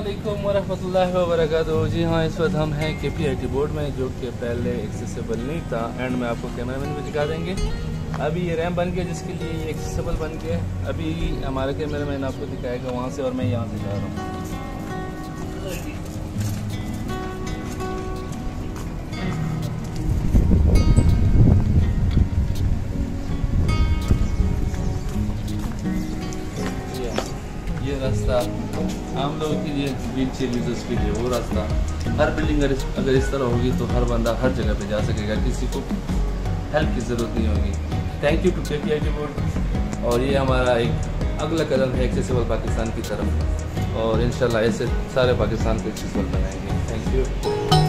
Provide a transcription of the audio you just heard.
अस्सलामुअलैकुम वरहमतुल्लाहि वबरकातुहू। जी हाँ, इस वक्त हम हैं KPIT बोर्ड में, जो कि पहले एक्सेसिबल नहीं था। एंड में आपको कैमरामैन भी दिखा देंगे। अभी ये रैम बन गया, जिसके लिए ये एक्सेसिबल बन गया। अभी हमारा कैमरामैन आपको दिखाएगा वहाँ से, और मैं यहाँ से जा रहा हूँ। ये रास्ता आम लोगों के लिए, व्हील चेयर यूजर्स के लिए वो रास्ता। हर बिल्डिंग अगर इस तरह होगी तो हर बंदा हर जगह पे जा सकेगा, किसी को हेल्प की ज़रूरत नहीं होगी। Thank you to KPIT board. और ये हमारा एक अगला कदम है एक्सेसिबल पाकिस्तान की तरफ, और इंशाल्लाह ऐसे सारे पाकिस्तान को एक्सेसिबल बनाएंगे। Thank you.